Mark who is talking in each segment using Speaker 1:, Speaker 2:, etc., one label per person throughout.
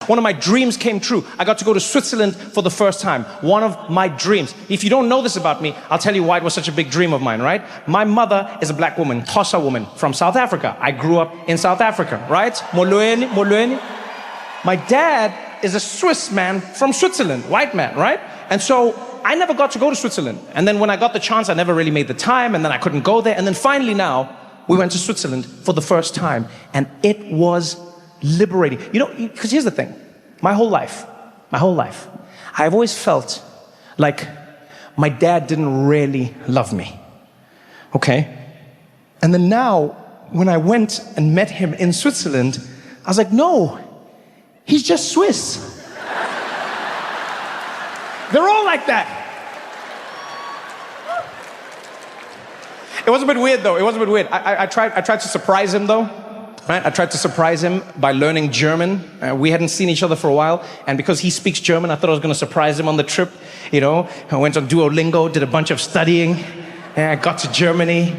Speaker 1: One of my dreams came true. I got to go to Switzerland for the first time. One of my dreams. If you don't know this about me, I'll tell you why it was such a big dream of mine, right? My mother is a black woman, Xhosa woman, from South Africa. I grew up in South Africa, right? Molweni. My dad is a Swiss man from Switzerland, white man, right? And so I never got to go to Switzerland. And then when I got the chance, I never really made the time, and then I couldn't go there. And then finally now, we went to Switzerland for the first time, and it was liberating. You know, because here's the thing. My whole life, I've always felt like my dad didn't really love me, okay? And then now, when I went and met him in Switzerland, I was like, no, he's just Swiss. They're all like that. It was a bit weird though, I tried to surprise him though. Right? I tried to surprise him by learning German. We hadn't seen each other for a while, and because he speaks German, I thought I was going to surprise him on the trip. You know, I went on Duolingo, did a bunch of studying. I got to Germany,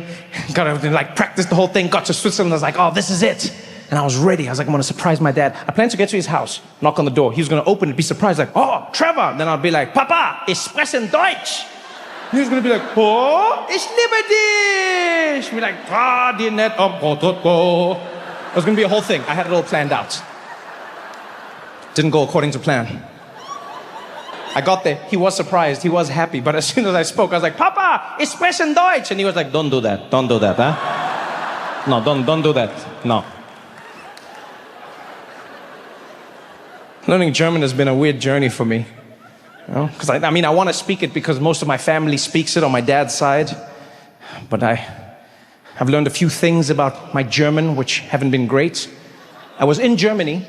Speaker 1: got to practice the whole thing. Got to Switzerland, I was like, oh, this is it. And I was ready. I was like, I'm going to surprise my dad. I planned to get to his house, knock on the door. He was going to open it, be surprised, like, oh, Trevor. Then I'd be like, Papa, ich spreche Deutsch. He was going to be like, oh, ich liebe dich. Be like, die net am. It was going to be a whole thing. I had it all planned out. Didn't go according to plan. I got there. He was surprised. He was happy. But as soon as I spoke, I was like, Papa, ich spreche Deutsch. And he was like, don't do that. Don't do that, huh? No, don't do that. No. Learning German has been a weird journey for me. You know? Because I want to speak it because most of my family speaks it on my dad's side. But I've learned a few things about my German which haven't been great. I was in Germany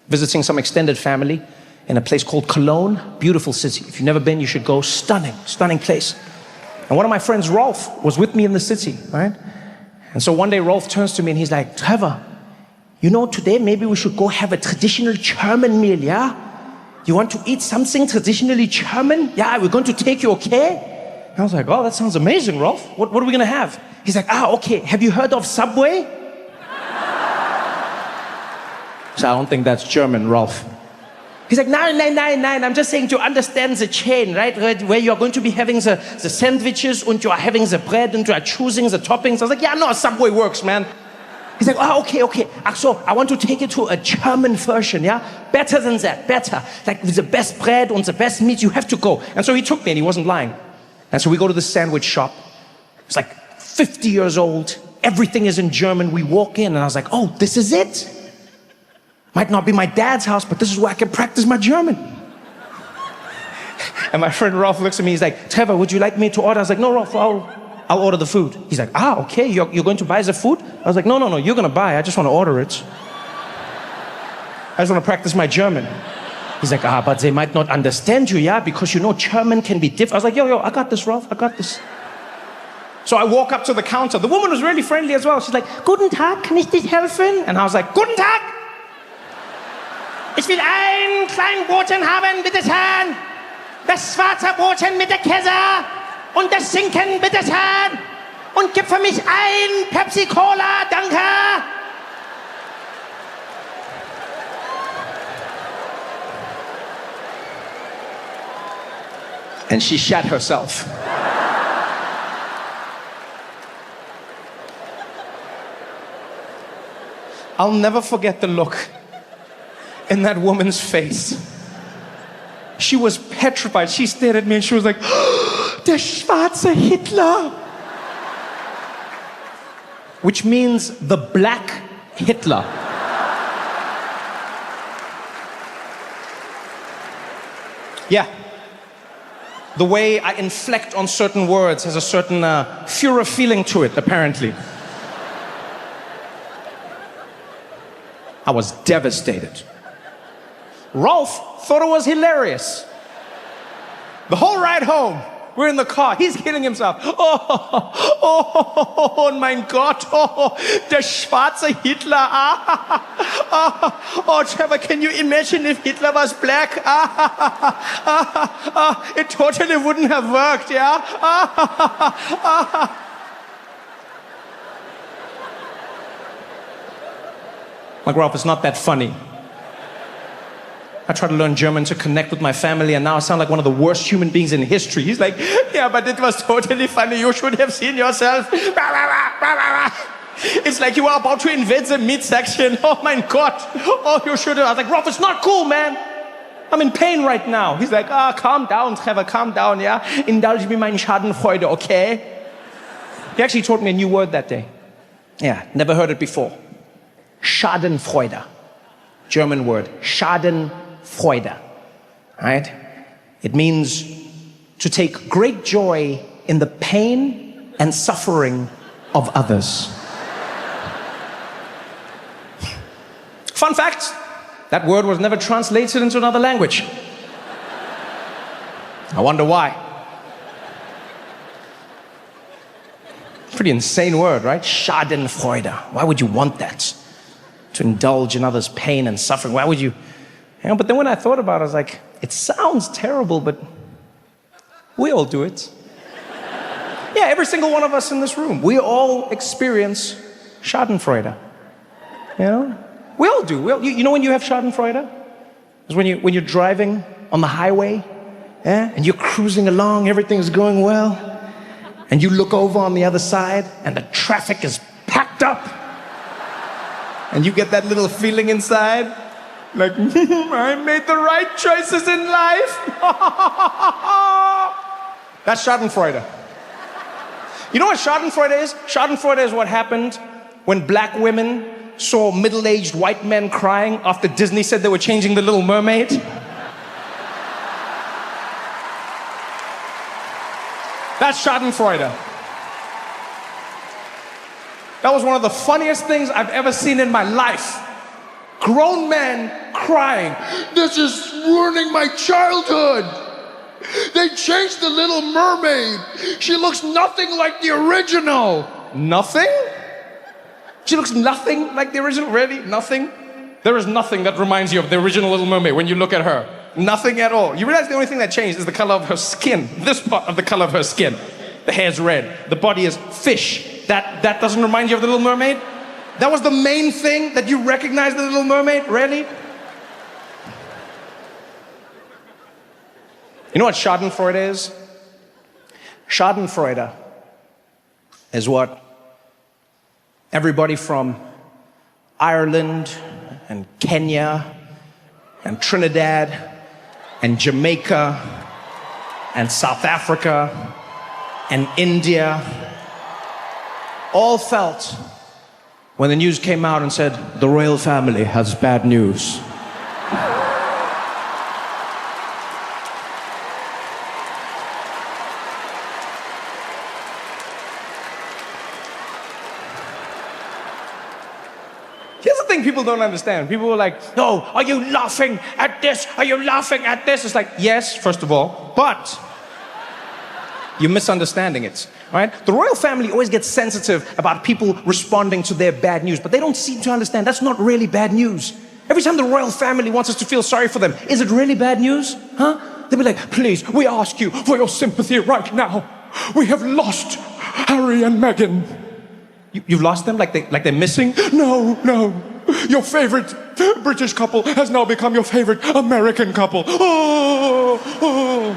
Speaker 1: visiting some extended family in a place called Cologne. Beautiful city. If you've never been, you should go. Stunning place. And one of my friends, Rolf, was with me in the city, right? And so one day Rolf turns to me and he's like, Trevor, you know, today maybe we should go have a traditional German meal, yeah? You want to eat something traditionally German? Yeah, we're going to take you, okay? And I was like, oh, that sounds amazing, Rolf. What are we going to have? He's like, okay, have you heard of Subway? So I don't think that's German, Rolf. He's like, nein, I'm just saying to understand the chain, right? Where you're going to be having the sandwiches and you are having the bread and you are choosing the toppings. I was like, yeah, no, Subway works, man. He's like, okay. So I want to take it to a German version, yeah? Better than that, better. Like with the best bread and the best meat, you have to go. And so he took me and he wasn't lying. And so we go to the sandwich shop. It's like 50 years old. Everything is in German. We walk in and I was like, oh, this is it. Might not be my dad's house, but this is where I can practice my German. And my friend Rolf looks at me, he's like, Trevor, would you like me to order? I was like, no, Rolf, I'll order the food. He's like, okay, you're going to buy the food? I was like, no, you're going to buy. I just want to order it. I just want to practice my German. He's like, but they might not understand you, yeah? Because you know, German can be different. I was like, yo, I got this, Rolf, I got this. So I walk up to the counter. The woman was really friendly as well. She's like, Guten Tag, kann ich dich helfen? And I was like, Guten Tag! Ich will ein kleines Brotchen haben, bitte schön. Das schwarze Brotchen mit der Käse und das Schinken, bitte schön. Und gib für mich ein Pepsi Cola, danke. And she shat herself. I'll never forget the look in that woman's face. She was petrified. She stared at me and she was like, der schwarze Hitler. Which means the black Hitler. Yeah. The way I inflect on certain words has a certain Führer feeling to it, apparently. I was devastated. Rolf thought it was hilarious. The whole ride home, we're in the car, he's killing himself. Oh mein Gott, der schwarze Hitler. Oh, Trevor, can you imagine if Hitler was black? It totally wouldn't have worked, yeah? Like, Rolf, it's not that funny. I tried to learn German to connect with my family, and now I sound like one of the worst human beings in history. He's like, yeah, but it was totally funny. You should have seen yourself. It's like you are about to invade the meat section. Oh my God. Oh, you should have. I was like, Rolf, it's not cool, man. I'm in pain right now. He's like, calm down, Trevor, calm down, yeah? Indulge me meine Schadenfreude, okay? He actually taught me a new word that day. Yeah, never heard it before. Schadenfreude. German word. Schadenfreude. Right? It means to take great joy in the pain and suffering of others. Fun fact, that word was never translated into another language. I wonder why. Pretty insane word, right? Schadenfreude. Why would you want that? To indulge in others' pain and suffering. Why would you? But then when I thought about it, I was like, it sounds terrible, but we all do it. Yeah, every single one of us in this room, we all experience Schadenfreude. You know? We all do. You know when you have Schadenfreude? It's when you're driving on the highway, yeah, and you're cruising along, everything's going well, and you look over on the other side, and the traffic is packed up, and you get that little feeling inside, like, I made the right choices in life. That's Schadenfreude. You know what Schadenfreude is? Schadenfreude is what happened when black women saw middle-aged white men crying after Disney said they were changing the Little Mermaid. That's Schadenfreude. That was one of the funniest things I've ever seen in my life. Grown men crying, this is ruining my childhood. They changed the Little Mermaid. She looks nothing like the original. Nothing? She looks nothing like the original, really? Nothing? There is nothing that reminds you of the original Little Mermaid when you look at her. Nothing at all. You realize the only thing that changed is the color of her skin. This part of the color of her skin. The hair's red. The body is fish. That doesn't remind you of the Little Mermaid? That was the main thing that you recognized the Little Mermaid? Really? You know what Schadenfreude is? Schadenfreude is what everybody from Ireland and Kenya and Trinidad and Jamaica and South Africa and India all felt when the news came out and said, the royal family has bad news. Here's the thing people don't understand. People were like, oh, are you laughing at this? Are you laughing at this? It's like, yes, first of all, but you're misunderstanding it, right? The royal family always gets sensitive about people responding to their bad news, but they don't seem to understand that's not really bad news. Every time the royal family wants us to feel sorry for them, is it really bad news? Huh? They'll be like, please, we ask you for your sympathy right now. We have lost Harry and Meghan. You've lost them like they're missing? No. Your favorite British couple has now become your favorite American couple. Oh.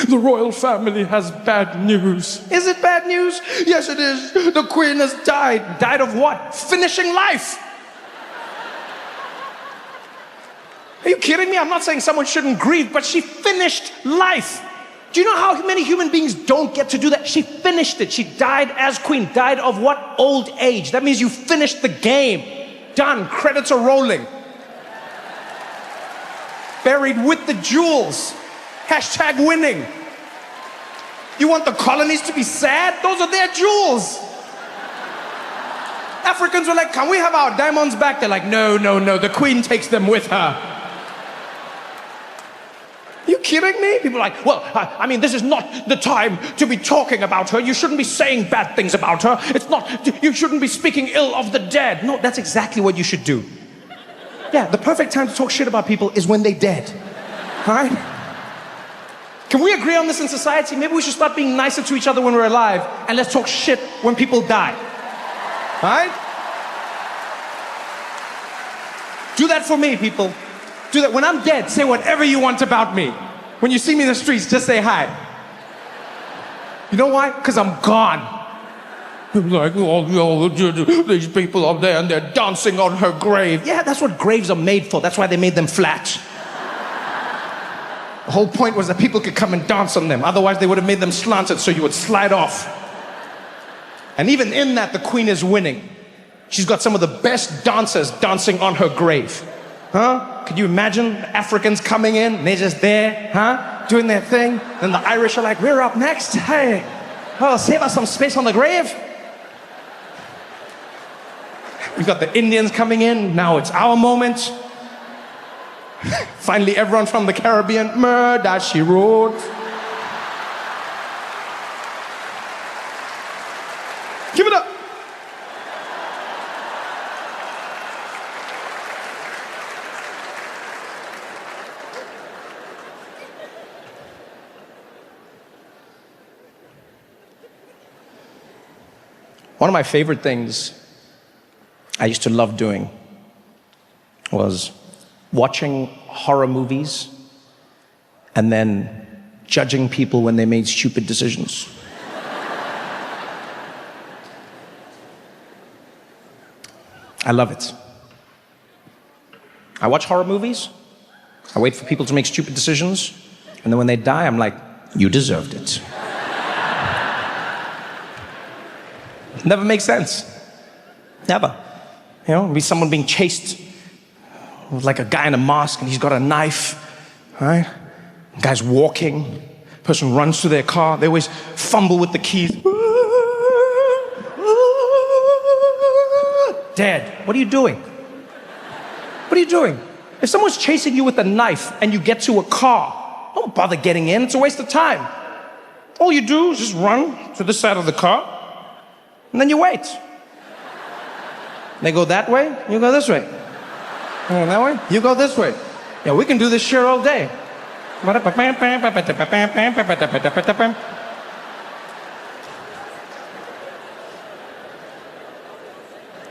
Speaker 1: The royal family has bad news. Is it bad news? Yes, it is. The queen has died. Died of what? Finishing life. Are you kidding me? I'm not saying someone shouldn't grieve, but she finished life. Do you know how many human beings don't get to do that? She finished it. She died as queen. Died of what? Old age. That means you finished the game. Done. Credits are rolling. Buried with the jewels. Hashtag winning. You want the colonies to be sad? Those are their jewels. Africans were like, can we have our diamonds back? They're like, no. The queen takes them with her. Are you kidding me? People are like, well, I mean, this is not the time to be talking about her. You shouldn't be saying bad things about her. You shouldn't be speaking ill of the dead. No, that's exactly what you should do. Yeah, the perfect time to talk shit about people is when they're dead. All right? Can we agree on this in society? Maybe we should start being nicer to each other when we're alive, and let's talk shit when people die. All right? Do that for me, people. Do that. When I'm dead, say whatever you want about me. When you see me in the streets, just say hi. You know why? Because I'm gone. Like, oh, these people up there and they're dancing on her grave. Yeah, that's what graves are made for. That's why they made them flat. The whole point was that people could come and dance on them. Otherwise, they would have made them slanted so you would slide off. And even in that, the queen is winning. She's got some of the best dancers dancing on her grave. Huh? Could you imagine Africans coming in and they're just there, huh? Doing their thing. Then the Irish are like, we're up next. Hey, oh, save us some space on the grave. We've got the Indians coming in. Now it's our moment. Finally, everyone from the Caribbean, murder, she wrote. Give it up. One of my favorite things I used to love doing was watching horror movies and then judging people when they made stupid decisions. I love it. I watch horror movies, I wait for people to make stupid decisions, and then when they die, I'm like, you deserved it. Never makes sense. Never. You know, be someone being chased with like a guy in a mask and he's got a knife, right? The guy's walking, person runs to their car, they always fumble with the keys. Dad, what are you doing? What are you doing? If someone's chasing you with a knife and you get to a car, don't bother getting in, it's a waste of time. All you do is just run to the side of the car and then you wait. They go that way, you go this way. You go that way, you go this way. Yeah, we can do this shit all day.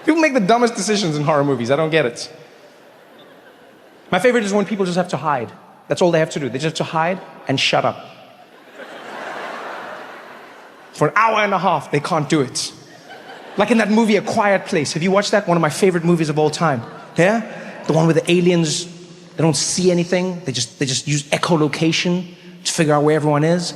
Speaker 1: People make the dumbest decisions in horror movies. I don't get it. My favorite is when people just have to hide. That's all they have to do. They just have to hide and shut up. For an hour and a half, they can't do it. Like in that movie, A Quiet Place. Have you watched that? One of my favorite movies of all time. Yeah? The one where the aliens, they don't see anything. They just use echolocation to figure out where everyone is.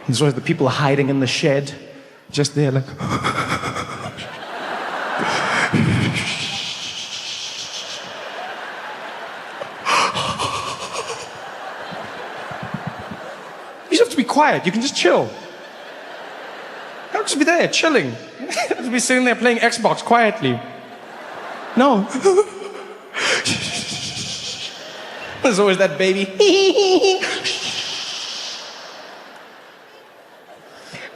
Speaker 1: There's always the people hiding in the shed, just there like... You just have to be quiet, you can just chill. You don't just be there, chilling. You have to be sitting there playing Xbox quietly. No. There's always that baby.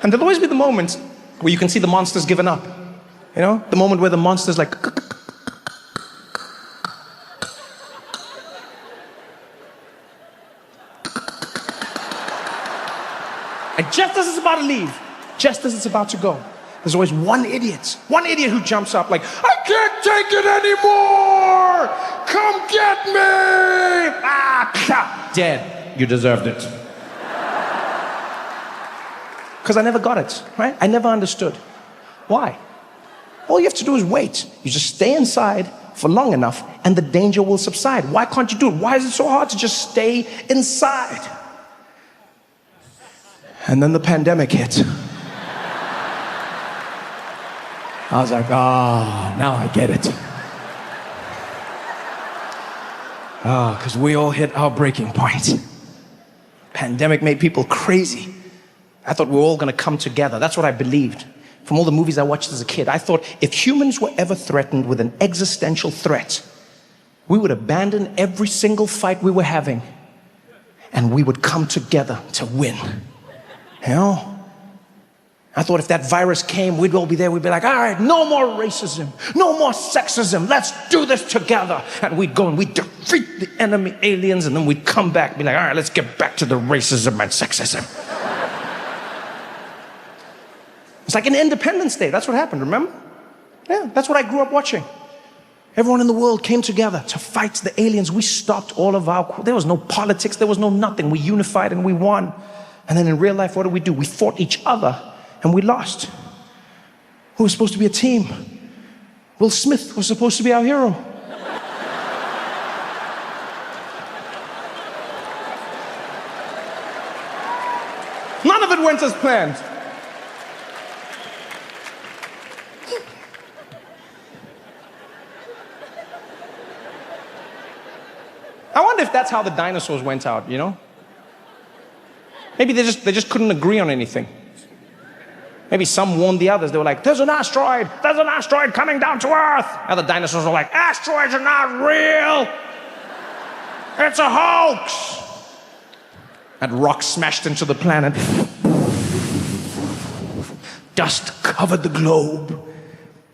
Speaker 1: And there'll always be the moment where you can see the monster's given up. You know? The moment where the monster's like... And just as it's about to leave, just as it's about to go, there's always one idiot who jumps up like, I can't take it anymore! Come get me! Ah, dead. You deserved it. Because I never got it, right? I never understood. Why? All you have to do is wait. You just stay inside for long enough and the danger will subside. Why can't you do it? Why is it so hard to just stay inside? And then the pandemic hit. I was like, now I get it. Because we all hit our breaking point. Pandemic made people crazy. I thought we were all going to come together. That's what I believed. From all the movies I watched as a kid, I thought if humans were ever threatened with an existential threat, we would abandon every single fight we were having and we would come together to win. You know? I thought if that virus came, we'd all be there. We'd be like, all right, no more racism, no more sexism. Let's do this together. And we'd go and we'd defeat the enemy aliens, and then we'd come back and be like, all right, let's get back to the racism and sexism. It's like an Independence Day. That's what happened, remember? Yeah, that's what I grew up watching. Everyone in the world came together to fight the aliens. We stopped all of there was no politics, there was no nothing. We unified and we won. And then in real life, what did? We fought each other and we lost. Who was supposed to be a team? Will Smith was supposed to be our hero. None of it went as planned. I wonder if that's how the dinosaurs went out, you know? Maybe they just couldn't agree on anything. Maybe some warned the others. They were like, there's an asteroid coming down to Earth. Other dinosaurs were like, asteroids are not real. It's a hoax. And rocks smashed into the planet. Dust covered the globe.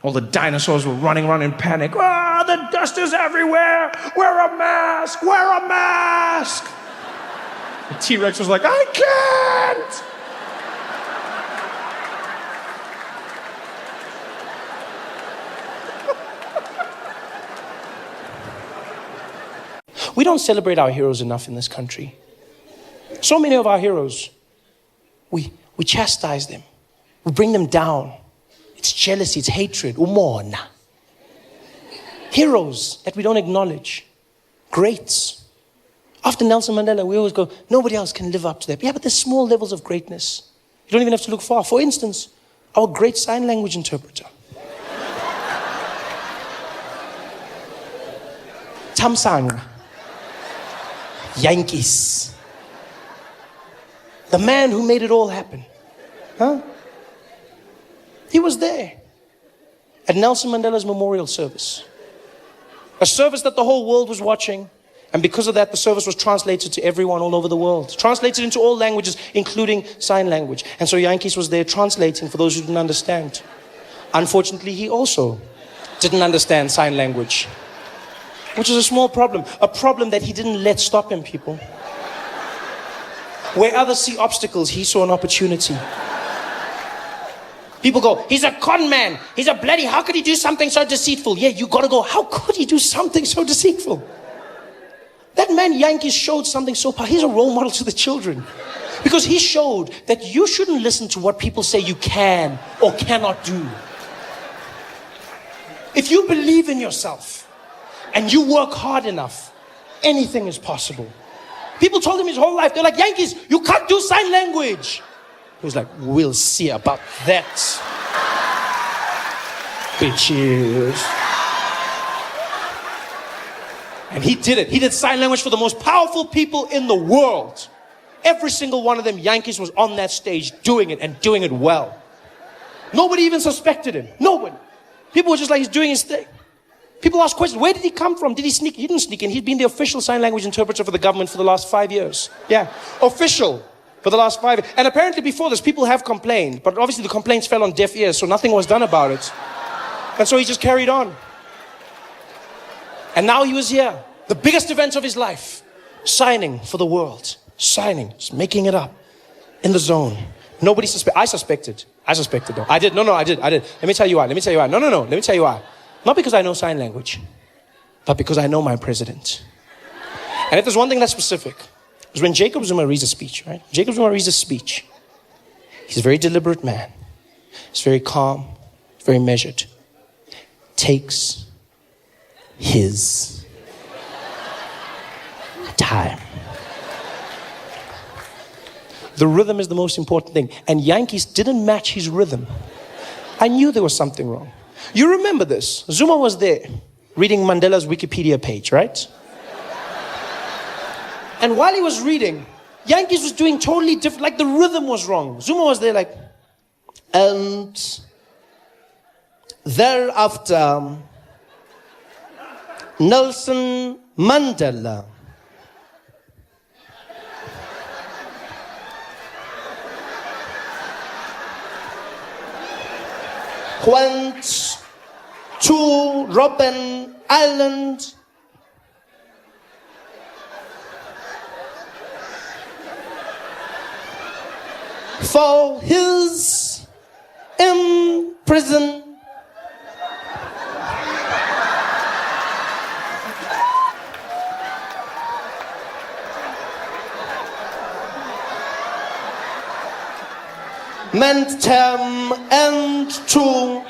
Speaker 1: All the dinosaurs were running around in panic. Ah, the dust is everywhere. Wear a mask, wear a mask. The T-Rex was like, I can't. We don't celebrate our heroes enough in this country. So many of our heroes, we chastise them. We bring them down. It's jealousy, it's hatred. Umona. Heroes that we don't acknowledge. Greats. After Nelson Mandela, we always go, nobody else can live up to that. Yeah, but there's small levels of greatness. You don't even have to look far. For instance, our great sign language interpreter. Tamsang. Yankees. The man who made it all happen. Huh? He was there at Nelson Mandela's memorial service. A service that the whole world was watching. And because of that, the service was translated to everyone all over the world. Translated into all languages, including sign language. And so Yankees was there translating for those who didn't understand. Unfortunately, he also didn't understand sign language. Which is a small problem. A problem that he didn't let stop him, people. Where others see obstacles, he saw an opportunity. People go, he's a con man. He's a bloody, how could he do something so deceitful? Yeah, you gotta go, how could he do something so deceitful? That man Yankees showed something so powerful. He's a role model to the children. Because he showed that you shouldn't listen to what people say you can or cannot do. If you believe in yourself and you work hard enough, anything is possible. People told him his whole life, they're like, Yankees, you can't do sign language. He was like, we'll see about that. Bitches. And he did it. He did sign language for the most powerful people in the world. Every single one of them, Yankees was on that stage doing it and doing it well. Nobody even suspected him. Nobody. People were just like, he's doing his thing. People ask questions. Where did he come from? Did he sneak? He didn't sneak in. He'd been the official sign language interpreter for the government for the last 5 years. Yeah. Official for the last 5 years. And apparently before this, people have complained. But obviously the complaints fell on deaf ears, so nothing was done about it. And so he just carried on. And now he was here. The biggest event of his life. Signing for the world. Signing. Just making it up. In the zone. Nobody suspected. I suspected though. I did. No, I did. Let me tell you why. No. Let me tell you why. Not because I know sign language. But because I know my president. And if there's one thing that's specific. Is when Jacob Zuma reads a speech, right? Jacob Zuma reads a speech. He's a very deliberate man. He's very calm. Very measured. Takes his time. The rhythm is the most important thing. And Yankees didn't match his rhythm. I knew there was something wrong. You remember this. Zuma was there reading Mandela's Wikipedia page, right? And while he was reading, Yankees was doing totally different, like the rhythm was wrong. Zuma was there like, and thereafter, Nelson Mandela
Speaker 2: went to Robben Island for his imprisonment. Term and true.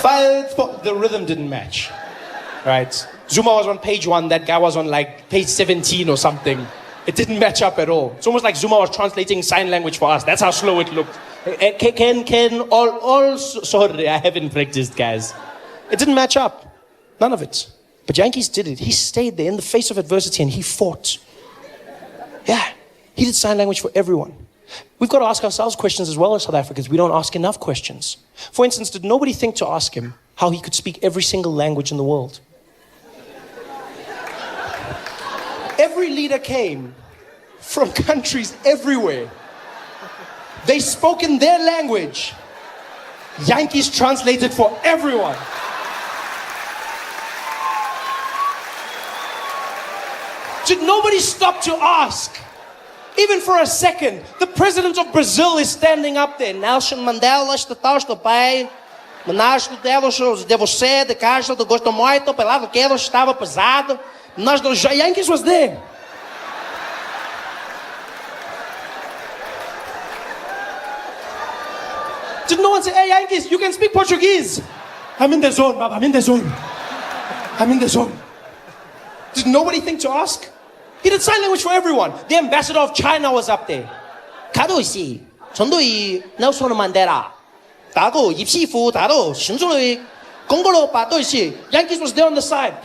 Speaker 2: Fight for the rhythm didn't match. Right? Zuma was on page 1, that guy was on like page 17 or something. It didn't match up at all. It's almost like Zuma was translating sign language for us. That's how slow it looked. Sorry, I haven't practiced, guys. It didn't match up. None of it. But Yankees did it. He stayed there in the face of adversity and he fought. Yeah. He did sign language for everyone. We've got to ask ourselves questions as well as South Africans. We don't ask enough questions. For instance, did nobody think to ask him how he could speak every single language in the world? Every leader came from countries everywhere. They spoke in their language. Yankees translated for everyone. Did nobody stop to ask? Even for a second. The president of Brazil is standing up there. Nelson Mandela está bem. Nós devemos ser de casa do gosto muito, pelo que ele estava pesado. Nós do Yankees was there. Did no one say, hey Yankees, you can speak Portuguese? I'm in the zone, Baba, I'm in the zone. I'm in the zone. Did nobody think to ask? He did sign language for everyone. The ambassador of China was up there. 가도시, 전도이 넬슨 만델라. 다도 입시fu, 다도 신주의 공고로 바도시. Yankees was there on the side.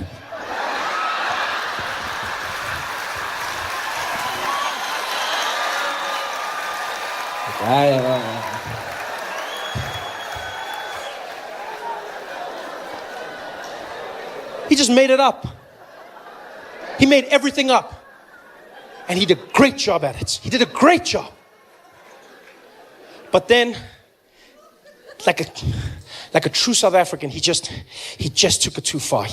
Speaker 2: He just made it up. He made everything up. And he did a great job at it. He did a great job. But then, like a true South African, he just took it too far.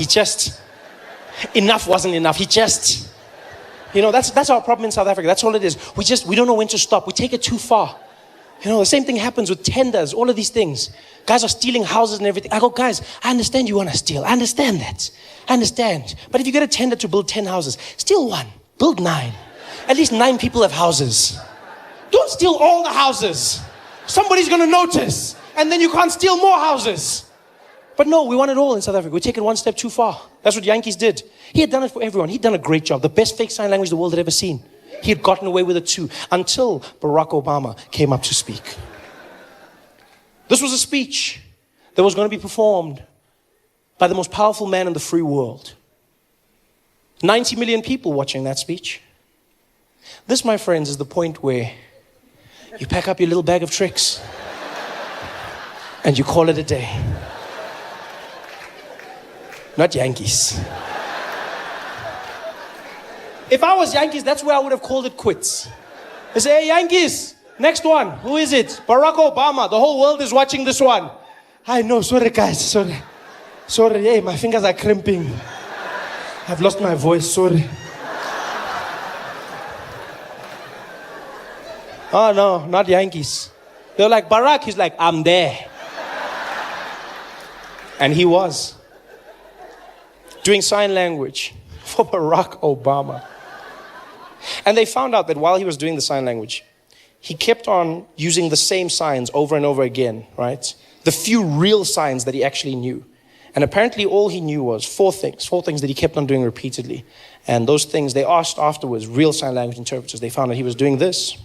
Speaker 2: Enough wasn't enough. That's our problem in South Africa. That's all it is. We don't know when to stop. We take it too far. The same thing happens with tenders, all of these things. Guys are stealing houses and everything. I go, guys, I understand you want to steal. I understand that. I understand. But if you get a tender to build 10 houses, steal 1, build 9. At least 9 people have houses. Don't steal all the houses. Somebody's going to notice. And then you can't steal more houses. But no, we want it all in South Africa. We take it one step too far. That's what Yankees did. He had done it for everyone. He'd done a great job. The best fake sign language the world had ever seen. He had gotten away with it too, until Barack Obama came up to speak. This was a speech that was going to be performed by the most powerful man in the free world. 90 million people watching that speech. This, my friends, is the point where you pack up your little bag of tricks and you call it a day. Not Yankees. If I was Yankees, that's where I would have called it quits. They say, hey, Yankees, next one. Who is it? Barack Obama. The whole world is watching this one. I know. Sorry, guys. Sorry. Hey, my fingers are cramping. I've lost my voice. Sorry. Oh, no, not Yankees. They're like, Barack. He's like, I'm there. And he was doing sign language for Barack Obama. And they found out that while he was doing the sign language, he kept on using the same signs over and over again, right? The few real signs that he actually knew. And apparently all he knew was 4 things that he kept on doing repeatedly. And those things, they asked afterwards, real sign language interpreters, they found that he was doing this,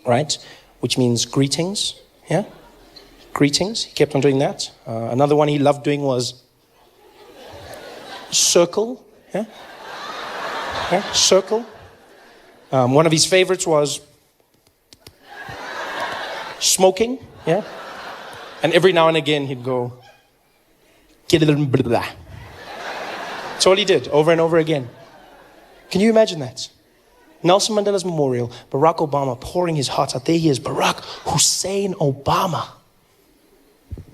Speaker 2: right? Which means greetings, yeah? Greetings, he kept on doing that. Another one he loved doing was circle, yeah? Circle. One of his favorites was smoking, yeah? And every now and again he'd go, get a little blah, blah. That's all he did, over and over again. Can you imagine that? Nelson Mandela's memorial, Barack Obama pouring his heart out. There he is, Barack Hussein Obama.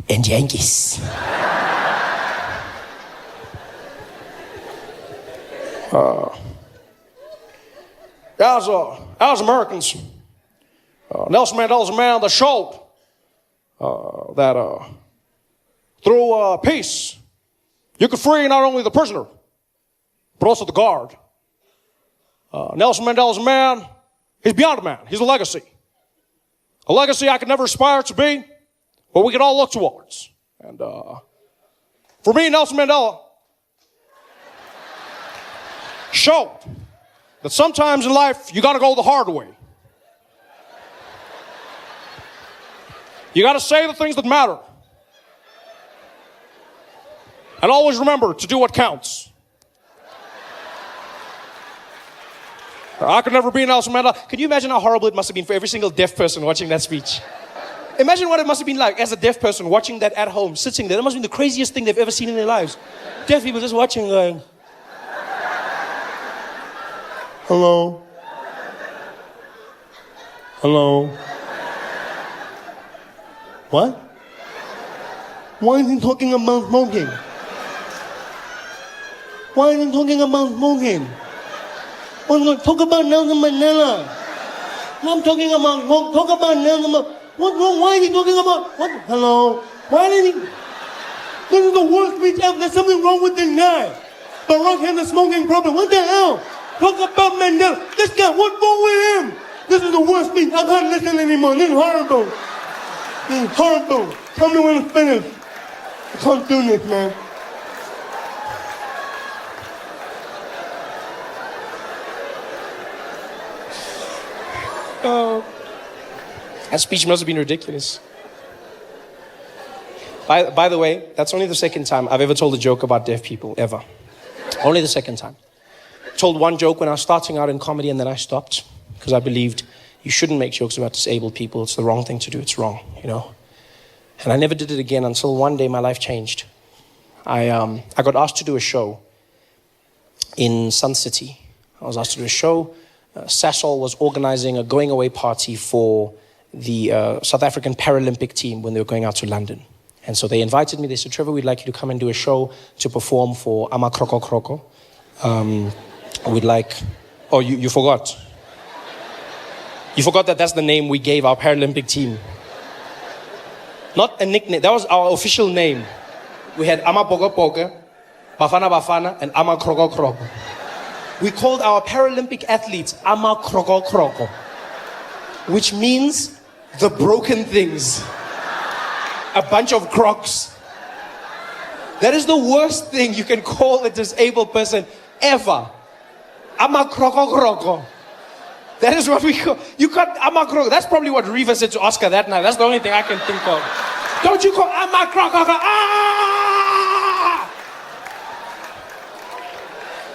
Speaker 2: And Yankees. As Americans, Nelson Mandela's a man that showed that through peace, you could free not only the prisoner, but also the guard. Nelson Mandela's a man, he's beyond a man. He's a legacy. A legacy I could never aspire to be, but we can all look towards. And for me, Nelson Mandela showed that sometimes in life, you gotta go the hard way. You gotta say the things that matter. And always remember to do what counts. I could never be Nelson Mandela. Can you imagine how horrible it must have been for every single deaf person watching that speech? Imagine what it must have been like as a deaf person watching that at home, sitting there. That must have been the craziest thing they've ever seen in their lives. Deaf people just watching going, hello? Hello? What? Why is he talking about smoking? Why is he talking about smoking? I'm going to talk about Nelson Mandela. I'm talking about, talk about Nelson Mandela. What's wrong? Why is he talking about, what? Hello? Why did he? This is the worst speech ever. There's something wrong with this guy. Barack has a smoking problem. What the hell? Talk about Mandela. This guy, what's wrong with him? This is the worst speech. I can't listen anymore. This is horrible. This is horrible. Tell me when it's finished. I can't do this, man. That speech must have been ridiculous. By the way, that's only the second time I've ever told a joke about deaf people, ever. Only the second time. Told one joke when I was starting out in comedy and then I stopped because I believed you shouldn't make jokes about disabled people. It's the wrong thing to do. It's wrong, you know. And I never did it again until one day my life changed. I got asked to do a show in Sun City. I was asked to do a show. Sasol was organizing a going away party for the South African Paralympic team when they were going out to London. And so they invited me. They said, Trevor, we'd like you to come and do a show to perform for Ama Kroko Kroko. We'd like... Oh, you forgot. You forgot that that's the name we gave our Paralympic team. Not a nickname. That was our official name. We had Ama Pogo Pogo, Bafana Bafana, and Ama Kroko Kroko. We called our Paralympic athletes Ama Kroko Kroko, which means the broken things. A bunch of crocs. That is the worst thing you can call a disabled person ever. Ama Kroko Kroko. That is what we call. You got Ama Kroko. That's probably what Reva said to Oscar that night. That's the only thing I can think of. Don't you call Ama Kroko Kroko? Ah!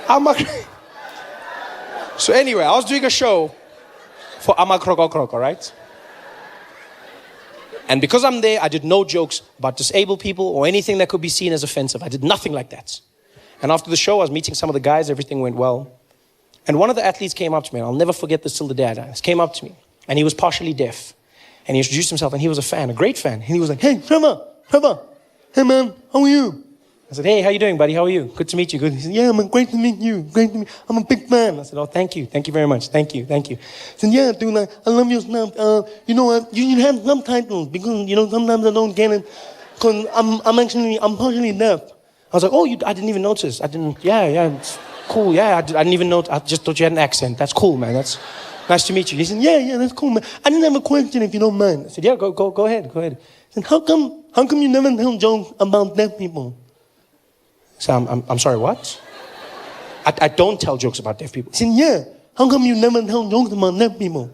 Speaker 2: Ama. So anyway, I was doing a show for Ama Kroko Kroko, right? And because I'm there, I did no jokes about disabled people or anything that could be seen as offensive. I did nothing like that. And after the show, I was meeting some of the guys. Everything went well. And one of the athletes came up to me, and I'll never forget this till the day I die. He came up to me, and he was partially deaf. And he introduced himself, and he was a fan, a great fan. And he was like, hey, Trevor, hey, man, how are you? I said, hey, how you doing, buddy? How are you? Good to meet you. Good. He said, yeah, man, great to meet you. Great to meet you. I'm a big fan. I said, oh, thank you. Thank you very much. Thank you. He said, yeah, dude, I love your stuff. You know what? You have subtitles because, you know, sometimes I don't get it because I'm partially deaf. I was like, oh, I didn't even notice. Yeah, it's cool. Yeah, I didn't even know. I just thought you had an accent. That's cool, man. That's nice to meet you. He said, yeah, that's cool, man. I didn't have a question if you don't mind. I said, yeah, go ahead. He said, how come you never tell jokes about deaf people? So I'm sorry, what? I don't tell jokes about deaf people. He said, yeah, how come you never tell jokes about deaf people?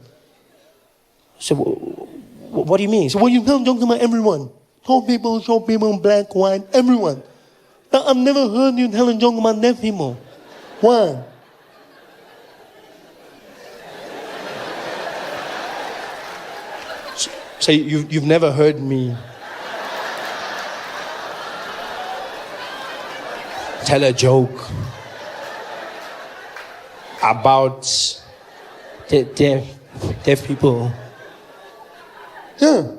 Speaker 2: I said, what do you mean? He said, well, you tell jokes about everyone. Tall people, short people, black, white, everyone. But I've never heard you tell a joke about deaf people. Why? So you've never heard me tell a joke about deaf people. Yeah.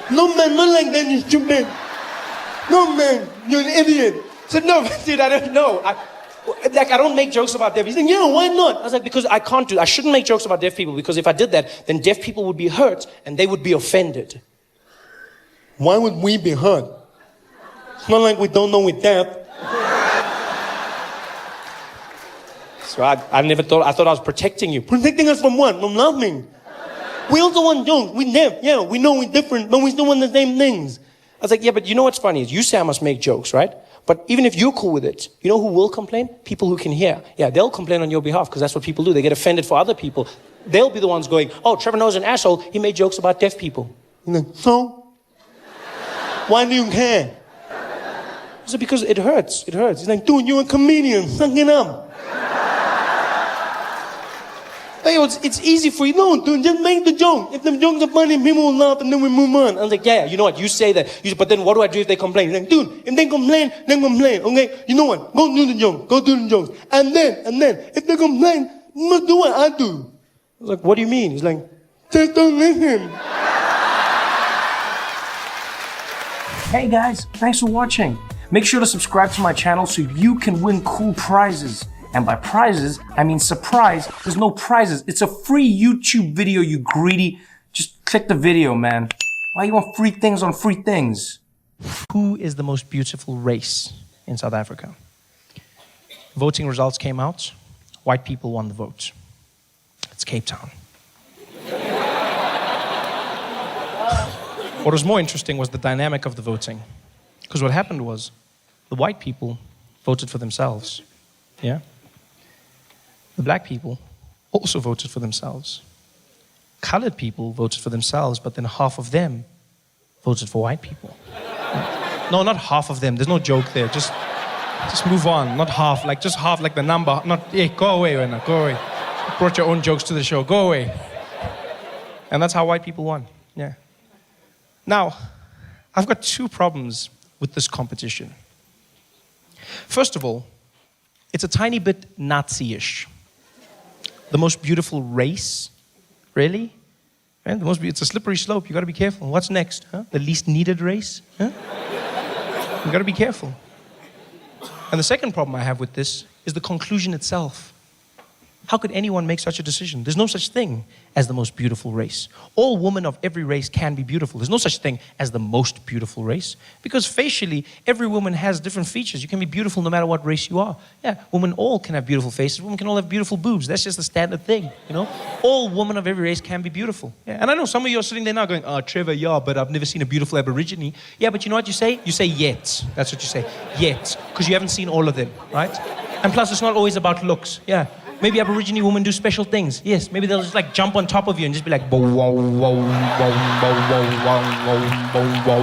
Speaker 2: No, man, not like that, you stupid. No, man, you're an idiot. I said, no, dude, I don't know. I don't make jokes about deaf people. He's like, yeah, why not? I was like, because I shouldn't make jokes about deaf people, because if I did that, then deaf people would be hurt and they would be offended. Why would we be hurt? It's not like we don't know we're deaf. So I thought I was protecting you. Protecting us from what? From nothing. We also want jokes. We deaf. Yeah, we know we're different, but we still want the same things. I was like, yeah, but you know what's funny is you say I must make jokes, right? But even if you're cool with it, you know who will complain? People who can hear. Yeah, they'll complain on your behalf because that's what people do. They get offended for other people. They'll be the ones going, oh, Trevor Noah's an asshole. He made jokes about deaf people. Like, so? Why do you care? I said, because it hurts. It hurts. He's like, dude, you're a comedian. Suck it up. Hey, it's easy for you. No, dude, just make the joke. If the jokes are funny, people will laugh and then we move on. I was like, yeah, you know what? You say that. But then what do I do if they complain? He's like, dude, if they complain, then complain. Okay, you know what? Go do the joke. Go do the jokes. And then, if they complain, you must do what I do. I was like, what do you mean? He's like, just don't listen.
Speaker 1: Hey guys, thanks for watching. Make sure to subscribe to my channel so you can win cool prizes. And by prizes, I mean surprise. There's no prizes. It's a free YouTube video, you greedy. Just click the video, man. Why you want free things on free things? Who is the most beautiful race in South Africa? Voting results came out. White people won the vote. It's Cape Town. What was more interesting was the dynamic of the voting. Because what happened was, the white people voted for themselves. Yeah? The black people also voted for themselves. Colored people voted for themselves, but then half of them voted for white people. No, not half of them. There's no joke there. Just move on. Not half, just half, like the number. Not, hey, go away, Rena, go away. You brought your own jokes to the show. Go away. And that's how white people won. Yeah. Now, I've got two problems with this competition. First of all, it's a tiny bit Nazi-ish. The most beautiful race? Really? Right? It's a slippery slope. You got to be careful. What's next? Huh? The least needed race? Huh? You got to be careful. And the second problem I have with this is the conclusion itself. How could anyone make such a decision? There's no such thing as the most beautiful race. All women of every race can be beautiful. There's no such thing as the most beautiful race. Because facially, every woman has different features. You can be beautiful no matter what race you are. Yeah, women all can have beautiful faces. Women can all have beautiful boobs. That's just the standard thing, you know? All women of every race can be beautiful. Yeah. And I know some of you are sitting there now going, oh, Trevor, yeah, but I've never seen a beautiful Aborigine. Yeah, but you know what you say? You say yet. That's what you say. Yet. Because you haven't seen all of them, right? And plus, it's not always about looks. Yeah. Maybe Aborigine women do special things. Yes, maybe they'll just jump on top of you and just be like, bow, wow, wow, wow, wow, wow, wow, wow, wow, wow,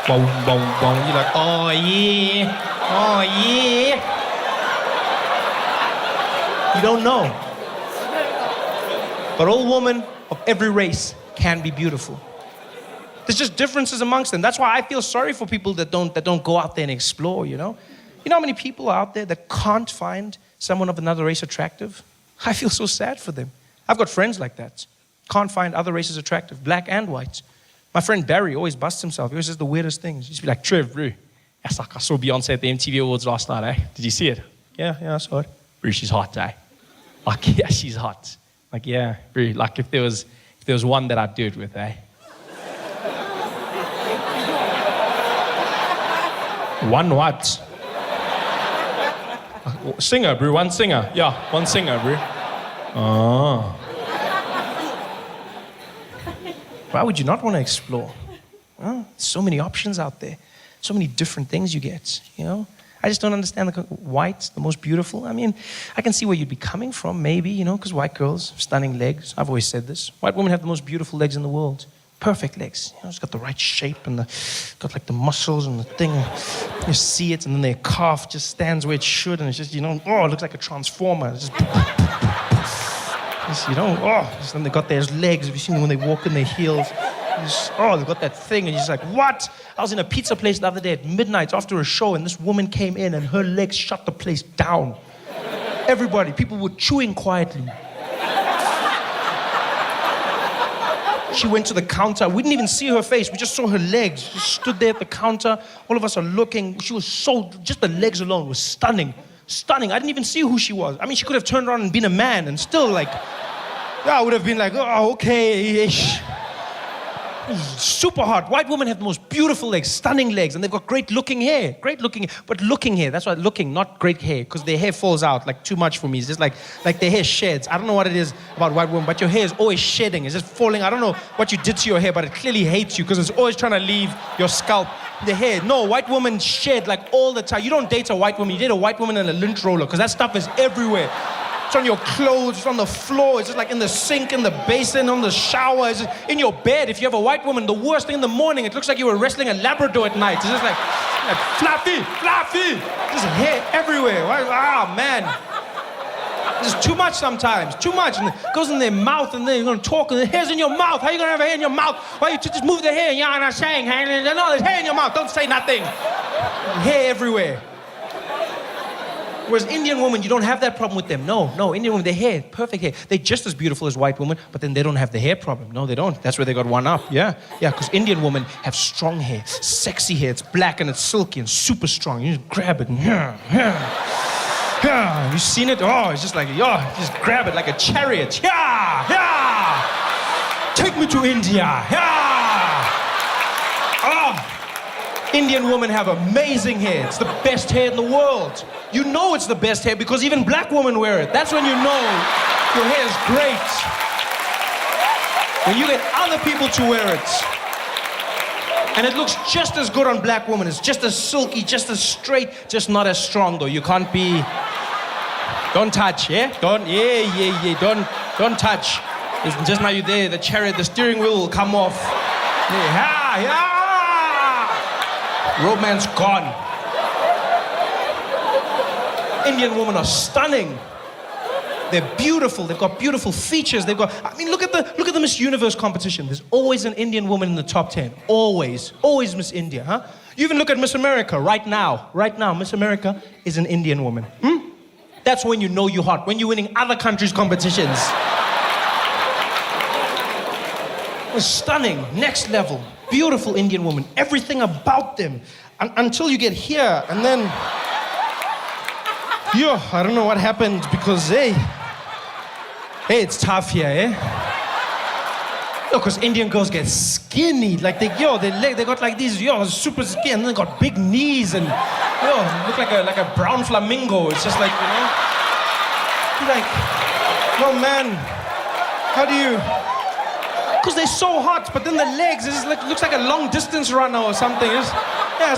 Speaker 1: wow, wow, wow. You're like, oh yeah, oh yeah. You don't know. But all women of every race can be beautiful. There's just differences amongst them. That's why I feel sorry for people that don't go out there and explore, you know? You know how many people are out there that can't find someone of another race attractive? I feel so sad for them. I've got friends like that. Can't find other races attractive, black and white. My friend Barry always busts himself. He always says the weirdest things. He used to be like, Trev, bro, I saw Beyonce at the MTV Awards last night, eh? Did you see it? Yeah, I saw it. Bro, she's hot, eh? Like, yeah, she's hot. Like, yeah, bro, like if there was one that I'd do it with, eh? One what? Singer, bro. One singer. Yeah, one singer, bro. Oh. Why would you not want to explore? Well, so many options out there. So many different things you get, you know? I just don't understand the white, the most beautiful. I mean, I can see where you'd be coming from, maybe, you know, because white girls, stunning legs. I've always said this. White women have the most beautiful legs in the world. Perfect legs. You know, it's got the right shape and got like the muscles and the thing. You see it, and then their calf just stands where it should, and it's just, you know, oh, it looks like a transformer. It's just you know, oh, then they got their legs. Have you seen them when they walk in their heels?
Speaker 2: Oh, they got that thing, and you're just like, what? I was in a pizza place the other day at midnight after a show, and this woman came in, and her legs shut the place down. Everybody, people were chewing quietly. She went to the counter. We didn't even see her face. We just saw her legs. She stood there at the counter. All of us are looking. She was just the legs alone was stunning. Stunning. I didn't even see who she was. I mean, she could have turned around and been a man and still like, yeah, I would have been like, oh, okay-ish. Super hot. White women have the most beautiful legs, stunning legs, and they've got great looking hair. Great looking hair. But looking hair, that's why looking, not great hair, because their hair falls out like too much for me. It's just like their hair sheds. I don't know what it is about white women, but your hair is always shedding. It's just falling. I don't know what you did to your hair, but it clearly hates you because it's always trying to leave your scalp. The hair. No, white women shed like all the time. You don't date a white woman. You date a white woman in a lint roller because that stuff is everywhere. It's on your clothes, it's on the floor, it's just like in the sink, in the basin, on the shower, it's just in your bed. If you have a white woman, the worst thing in the morning, it looks like you were wrestling a Labrador at night. It's just like fluffy, just hair everywhere. Ah, man. It's too much sometimes, too much. And it goes in their mouth, and then you're gonna talk, and the hair's in your mouth. How are you gonna have hair in your mouth? Why you just move the hair? You're not saying, no, there's hair in your mouth. Don't say nothing. Hair everywhere. Whereas Indian women, you don't have that problem with them. No, Indian women, their hair, perfect hair. They're just as beautiful as white women, but then they don't have the hair problem. No, they don't. That's where they got one up. Yeah, because Indian women have strong hair, sexy hair. It's black and it's silky and super strong. You just grab it and you seen it? Oh, it's just like, just grab it like a chariot. Take me to India. Indian women have amazing hair. It's the best hair in the world. You know it's the best hair because even black women wear it. That's when you know your hair is great. When you get other people to wear it. And it looks just as good on black women. It's just as silky, just as straight, just not as strong though. You can't be... Don't touch, yeah? Don't touch. It's just now you're there, the chariot, the steering wheel will come off. Romance gone. Indian women are stunning. They're beautiful. They've got beautiful features. Look at the Miss Universe competition. There's always an Indian woman in the top 10. Always Miss India, huh? You even look at Miss America right now. Right now, Miss America is an Indian woman. That's when you know you're hot. When you're winning other countries' competitions. Stunning, next level, beautiful Indian woman. Everything about them. Until you get here, and then... I don't know what happened because, hey, it's tough here, eh? Because Indian girls get skinny. Like, they got like these, super skinny, and then they got big knees, and, look like a brown flamingo. It's just like, you're like, oh man, how do you... Because they're so hot, but then the legs, looks like a long distance runner or something. It's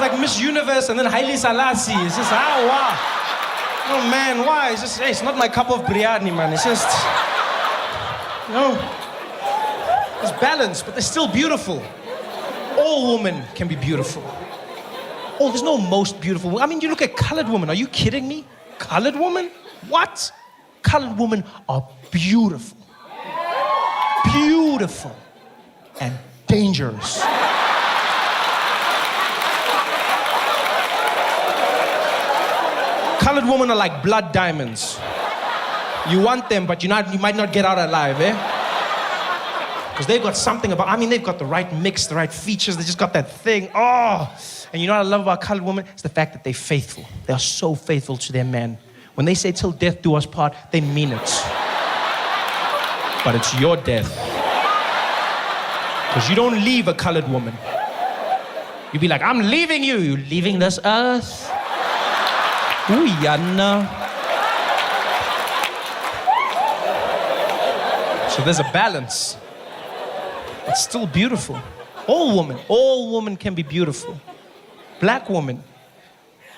Speaker 2: like Miss Universe and then Haile Selassie. It's just, wow. Oh man, why? It's just, it's not my cup of biryani, man. It's just, there's balance, but they're still beautiful. All women can be beautiful. Oh, there's no most beautiful. I mean, you look at colored women. Are you kidding me? Colored women? What? Colored women are beautiful. Beautiful and dangerous. Colored women are like blood diamonds. You want them, but you might not get out alive, eh? Because they've got something they've got the right mix, the right features. They just got that thing. Oh! And you know what I love about colored women? It's the fact that they're faithful. They are so faithful to their men. When they say till death do us part, they mean it. But it's your death. Because you don't leave a colored woman. You'd be like, I'm leaving you. You leaving this earth? Ooh, Yana. So there's a balance. It's still beautiful. All women can be beautiful. Black woman.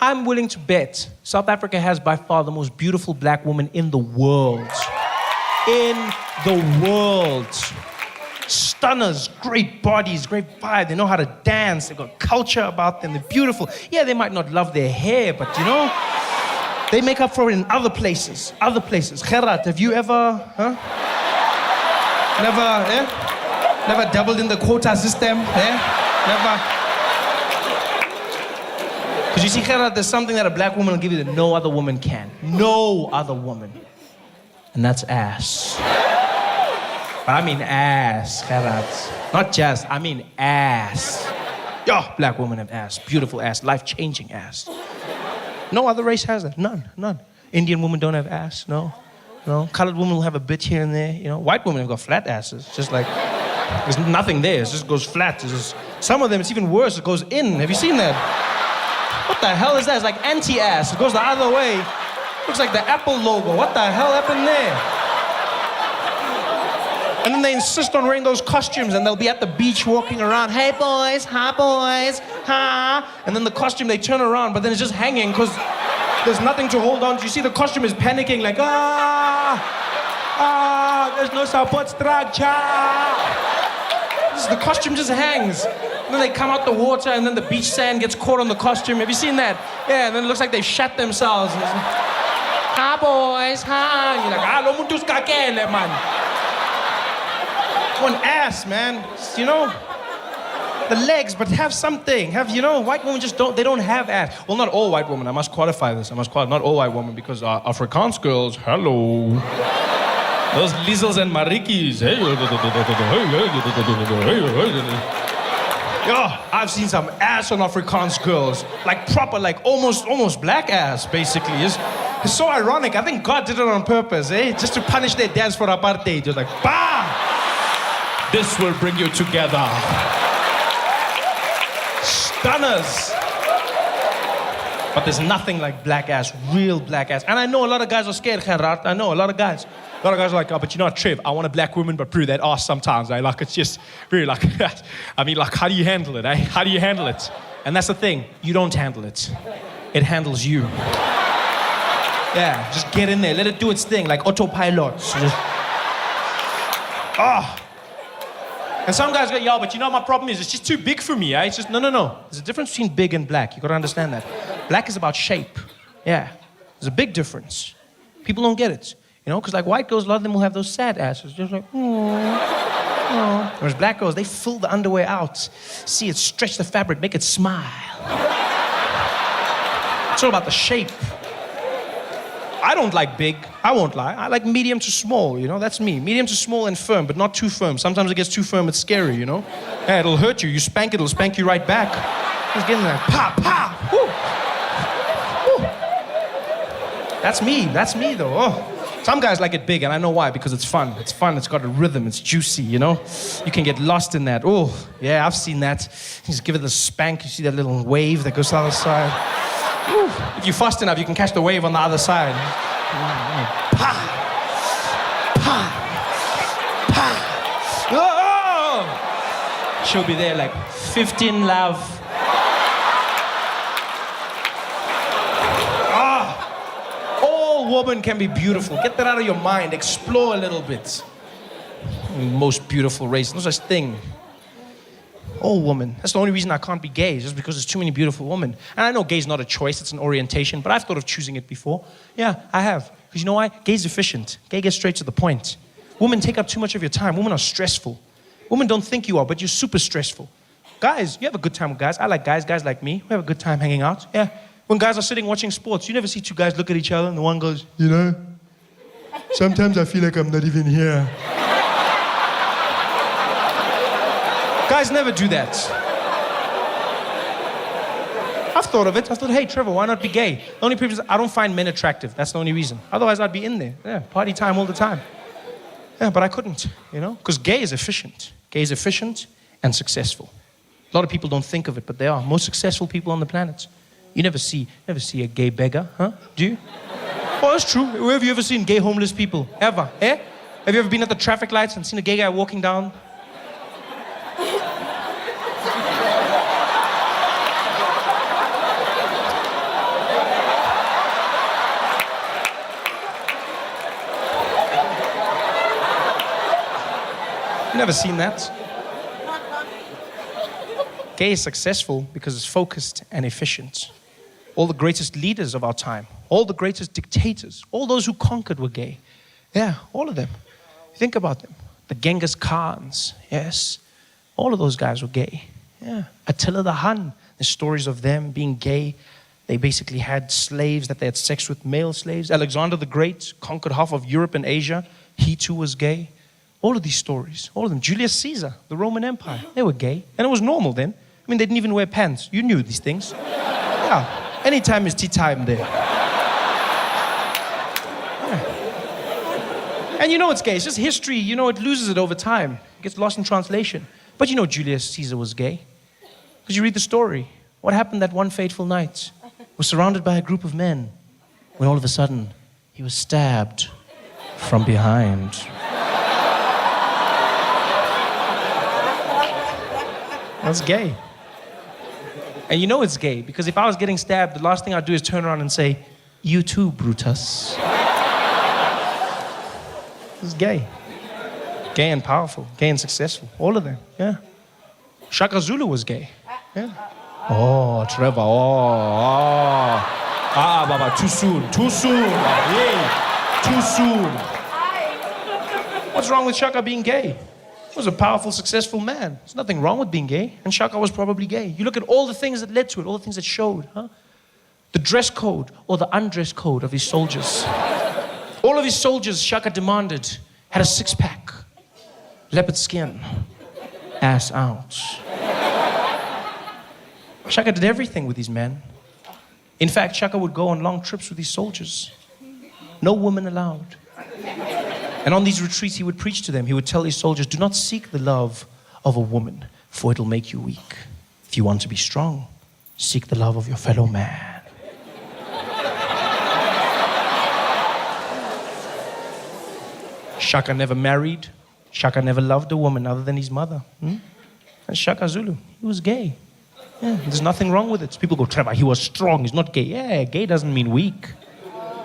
Speaker 2: I'm willing to bet South Africa has by far the most beautiful black woman in the world. In the world. Stunners, great bodies, great vibe. They know how to dance. They've got culture about them. They're beautiful. Yeah, they might not love their hair, but they make up for it in other places. Gerard, have you ever, Never,
Speaker 1: Never dabbled in the quota system, Never. Because you see, Gerard, there's something that a black woman will give you that no other woman can. No other woman. And that's ass. But I mean ass, Gerard. Not just, I mean ass. Yo, black women have ass. Beautiful ass, life-changing ass. No other race has that. None. Indian women don't have ass, no. Colored women will have a bit here and there, White women have got flat asses, just like, there's nothing there, it just goes flat. Some of them, it's even worse, it goes in. Have you seen that? What the hell is that? It's like anti-ass, it goes the other way. Looks like the Apple logo. What the hell happened there? And then they insist on wearing those costumes and they'll be at the beach walking around. Hey boys, ha. And then the costume, they turn around, but then it's just hanging because there's nothing to hold on to. You see the costume is panicking like, there's no support structure. The costume just hangs. And then they come out the water and then the beach sand gets caught on the costume. Have you seen that? Yeah, and then it looks like they shat themselves. Ha boys, ha. And you're like, lo muntu skakele, man. One ass, man. The legs, but have something. White women just don't have ass. Well, not all white women. I must qualify this. Not all white women because Afrikaans girls, hello. Those Lizzles and Marikis. Yo, I've seen some ass on Afrikaans girls. Like proper, like almost black ass, basically. It's so ironic. I think God did it on purpose, just to punish their dads for apartheid. Just like, bah! This will bring you together. Stunners. But there's nothing like black ass, real black ass. And I know a lot of guys are scared, Gerard. I know a lot of guys. A lot of guys are like, but you know what, Trev, I want a black woman, but prove that ass sometimes. Like, it's just really like, I mean, like, how do you handle it, How do you handle it? And that's the thing, you don't handle it. It handles you. Yeah, just get in there, let it do its thing, like autopilot. So just, And some guys go, but you know what my problem is? It's just too big for me, It's just, no. There's a difference between big and black. You gotta understand that. Black is about shape. Yeah, there's a big difference. People don't get it. Because like white girls, a lot of them will have those sad asses. Just like, Whereas black girls, they fill the underwear out. See it, stretch the fabric, make it smile. It's all about the shape. I don't like big, I won't lie. I like medium to small, that's me. Medium to small and firm, but not too firm. Sometimes it gets too firm, it's scary, Yeah, it'll hurt you. You spank it, it'll spank you right back. Just get in there, pa, woo. Woo. That's me though, Some guys like it big, and I know why, because it's fun, it's got a rhythm, it's juicy, You can get lost in that. Oh, yeah, I've seen that. You just give it a spank, you see that little wave that goes to the other side. Woo. If you're fast enough, you can catch the wave on the other side. Pa! Oh! She'll be there like 15 love. All women can be beautiful. Get that out of your mind. Explore a little bit. Most beautiful race. No such thing. All women. That's the only reason I can't be gay, just because there's too many beautiful women. And I know gay's not a choice, it's an orientation, but I've thought of choosing it before. Yeah, I have. Because you know why? Gay's efficient. Gay gets straight to the point. Women take up too much of your time. Women are stressful. Women don't think you are, but you're super stressful. Guys, you have a good time with guys. I like guys like me. We have a good time hanging out. Yeah. When guys are sitting watching sports, you never see two guys look at each other and the one goes, sometimes I feel like I'm not even here. Guys never do that. I've thought of it. I thought, hey, Trevor, why not be gay? The only reason I don't find men attractive. That's the only reason. Otherwise, I'd be in there. Yeah, party time all the time. Yeah, but I couldn't, because gay is efficient. Gay is efficient and successful. A lot of people don't think of it, but they are. Most successful people on the planet. You never see a gay beggar, huh? Do you? Oh, that's true. Where have you ever seen gay homeless people? Ever? Eh? Have you ever been at the traffic lights and seen a gay guy walking down? Never seen that. Gay is successful because it's focused and efficient. All the greatest leaders of our time, all the greatest dictators, all those who conquered were gay. Yeah, all of them. Think about them.
Speaker 2: the Genghis Khans, yes. All of those guys were gay. Yeah. Attila the Hun, there's stories of them being gay. They basically had slaves that they had sex with male slaves. Alexander the Great conquered half of Europe and Asia. He too was gay. All of these stories, all of them. Julius Caesar, the Roman Empire, they were gay. And it was normal then. I mean, they didn't even wear pants. You knew these things. Yeah, anytime is tea time there. Yeah. And you know it's gay. It's just history. You know, it loses it over time. It gets lost in translation. But you know Julius Caesar was gay. Because you read the story. What happened that one fateful night? He was surrounded by a group of men when all of a sudden he was stabbed from behind. That's gay. And you know it's gay because if I was getting stabbed, the last thing I'd do is turn around and say, "You too, Brutus." It's gay. Gay and powerful, gay and successful, all of them, yeah. Shaka Zulu was gay, yeah. Oh, Trevor, Baba, too soon, yeah, too soon. What's wrong with Shaka being gay? He was a powerful, successful man. There's nothing wrong with being gay, and Shaka was probably gay. You look at all the things that led to it, all the things that showed, huh? The dress code or the undress code of his soldiers. All of his soldiers, Shaka demanded, had a six-pack, leopard skin, ass out. Shaka did everything with these men. In fact, Shaka would go on long trips with his soldiers. No women allowed. And on these retreats, he would preach to them. He would tell his soldiers, do not seek the love of a woman, for it'll make you weak. If you want to be strong, seek the love of your fellow man. Shaka never married. Shaka never loved a woman other than his mother. And Shaka Zulu, he was gay. Yeah, there's nothing wrong with it. People go, Trevor, he was strong, he's not gay. Yeah, gay doesn't mean weak.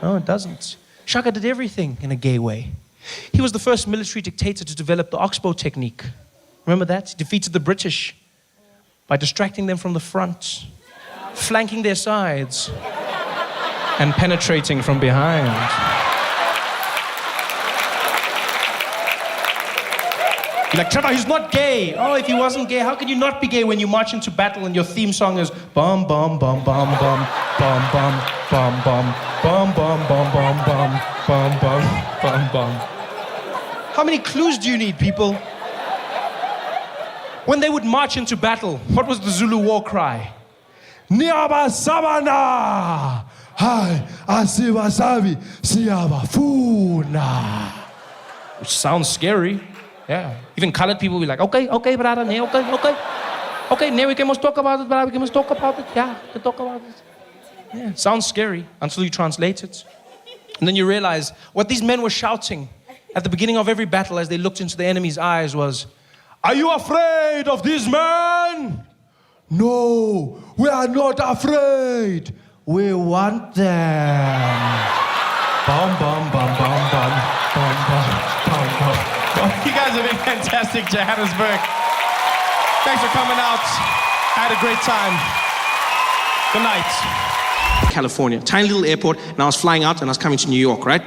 Speaker 2: No, it doesn't. Shaka did everything in a gay way. He was the first military dictator to develop the oxbow technique. Remember that? He defeated the British by distracting them from the front, flanking their sides, and penetrating from behind. You're like, Trevor, he's not gay. Oh, if he wasn't gay, how can you not be gay when you march into battle and your theme song is bum bum bum bum bum bum bum bum bum bum bum bum bum bum bum bum bum bum. How many clues do you need, people? When they would march into battle, what was the Zulu war cry? Niaba sabana, hai asiwasabi siabafuna. Which sounds scary. Yeah. Even colored people will be like, okay, brother, okay, now we can talk about it, brother, we can talk about it. Yeah, we can talk about it. Yeah, sounds scary until you translate it. And then you realize what these men were shouting at the beginning of every battle as they looked into the enemy's eyes was, are you afraid of these men? No, we are not afraid. We want them. Bum, bum, bum, bum, bum, bum, bum, bum, bum. You guys have been fantastic, Johannesburg. Thanks for coming out. I had a great time. Good night. California, tiny little airport, and I was flying out and I was coming to New York, right?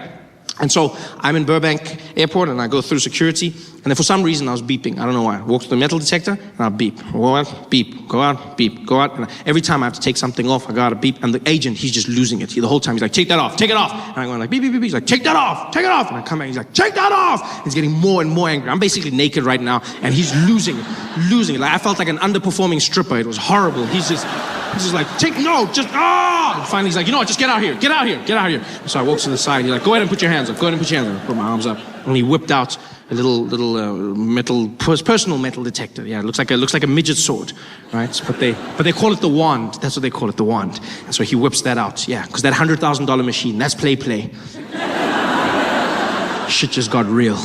Speaker 2: And so I'm in Burbank Airport and I go through security, and then for some reason I was beeping. I don't know why. I walk to the metal detector and I beep. Go out, beep. Go out, beep. Go out. And every time I have to take something off, I gotta beep. And the agent, he's just losing it. The whole time he's like, take that off, take it off. And I'm going like, beep, beep, beep, beep. He's like, take that off, take it off. And I come back, he's like, take that off. And he's getting more and more angry. I'm basically naked right now and he's losing it. Like I felt like an underperforming stripper. It was horrible. He's just like, And finally he's like, you know what, just get out here. So I walk to the side, he's like, go ahead and put your hands up. I put my arms up, and he whipped out a little personal metal detector. Yeah, it looks like a midget sword, right? But they call it the wand. That's what they call it, the wand. And so he whips that out, yeah, because that $100,000 machine, that's play. Shit just got real.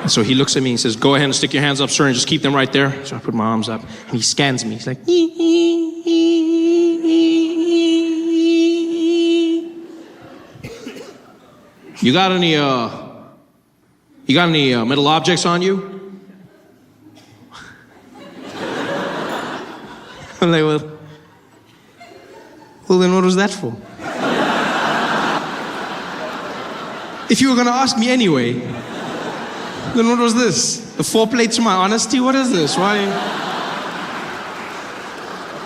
Speaker 2: And so he looks at me and says, go ahead and stick your hands up, sir, and just keep them right there. So I put my arms up, and he scans me. He's like, You got any metal objects on you? I'm like, well, then what was that for? If you were gonna ask me anyway,
Speaker 3: Then what was this? The foreplay to my honesty? What is this? Why?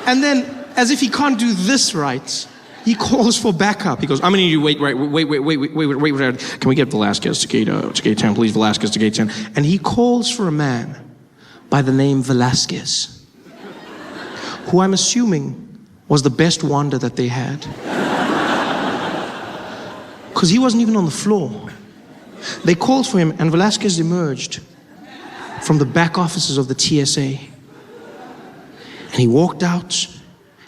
Speaker 3: And then, as if he can't do this right, he calls for backup. He goes, I'm gonna need you wait. Can we get Velasquez to gate 10, please? Velasquez to gate 10. And he calls for a man by the name Velasquez, who I'm assuming was the best wander that they had. Because he wasn't even on the floor. They called for him, and Velasquez emerged from the back offices of the TSA. And he walked out,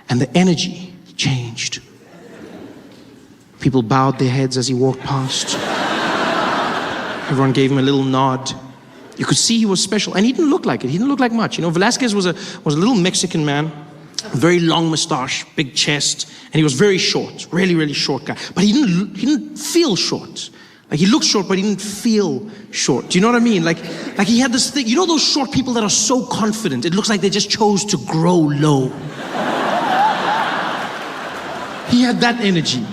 Speaker 3: and the energy changed. People bowed their heads as he walked past. Everyone gave him a little nod. You could see he was special, and he didn't look like it. He didn't look like much. You know, Velasquez was a little Mexican man, very long mustache, big chest, and he was very short, really, really short guy. But he didn't feel short. Like, he looked short, but he didn't feel short. Do you know what I mean? Like he had this thing. You know those short people that are so confident, it looks like they just chose to grow low. He had that energy.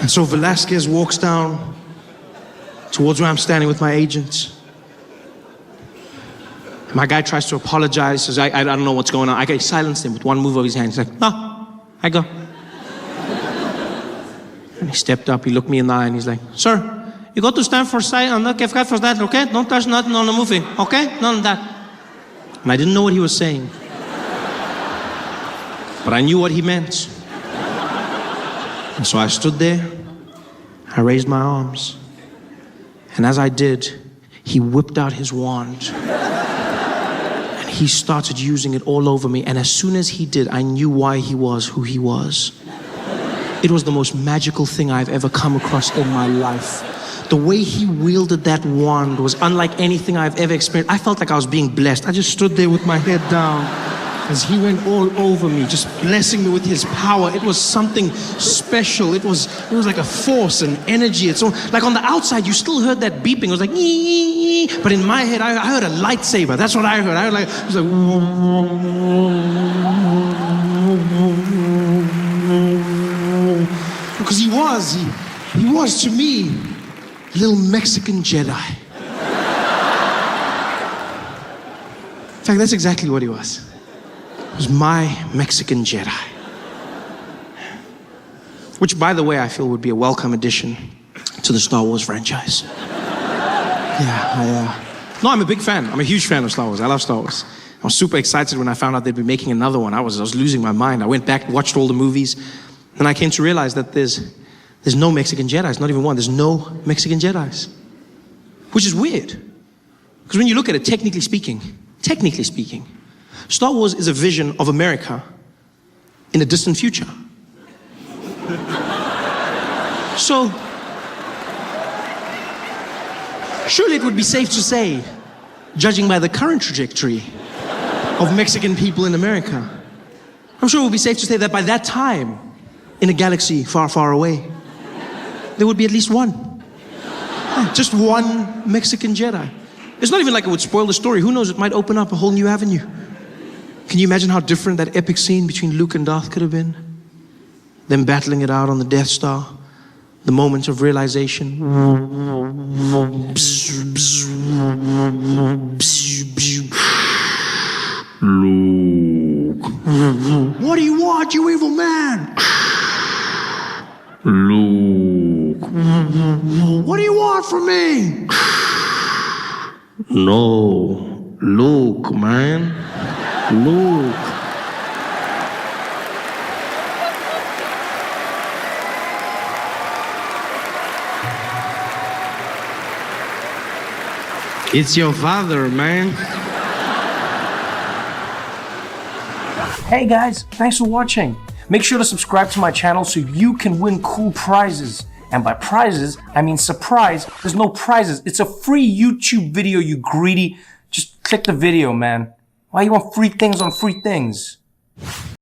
Speaker 3: And so Velasquez walks down towards where I'm standing with my agent. My guy tries to apologize, says, I don't know what's going on. I silenced him with one move of his hand. He's like, no, I go. And he stepped up, he looked me in the eye, and he's like, sir, you got to stand for side and not give for that, okay? Don't touch nothing on the movie, okay? None of that. And I didn't know what he was saying. But I knew what he meant. And so I stood there, I raised my arms, and as I did, he whipped out his wand. And he started using it all over me, and as soon as he did, I knew why he was who he was. It was the most magical thing I've ever come across in my life. The way he wielded that wand was unlike anything I've ever experienced. I felt like I was being blessed. I just stood there with my head down as he went all over me, just blessing me with his power. It was something special. It was like a force and energy. It's all, like on the outside, you still heard that beeping. It was like, ee, but in my head, I heard a lightsaber. That's what I heard. I heard like, it was like, because he was to me a little Mexican Jedi. In fact, that's exactly what he was. He was my Mexican Jedi. Which, by the way, I feel would be a welcome addition to the Star Wars franchise. No, I'm a big fan. I'm a huge fan of Star Wars. I love Star Wars. I was super excited when I found out they'd be making another one. I was losing my mind. I went back, watched all the movies, and I came to realize that there's no Mexican Jedis, not even one. There's no Mexican Jedis. Which is weird. Because when you look at it, technically speaking, Star Wars is a vision of America in a distant future. So, surely it would be safe to say, judging by the current trajectory of Mexican people in America, I'm sure it would be safe to say that by that time, in a galaxy far, far away, there would be at least one. Just one Mexican Jedi. It's not even like it would spoil the story. Who knows, it might open up a whole new avenue. Can you imagine how different that epic scene between Luke and Darth could have been? Them battling it out on the Death Star. The moment of realization. Luke. What do you want, you evil man? Luke. What do you want from me? No. Luke, man. Luke. It's your father, man.
Speaker 2: Hey guys, thanks for watching. Make sure to subscribe to my channel so you can win cool prizes. And by prizes, I mean surprise. There's no prizes. It's a free YouTube video, you greedy. Just click the video, man. Why you want free things on free things?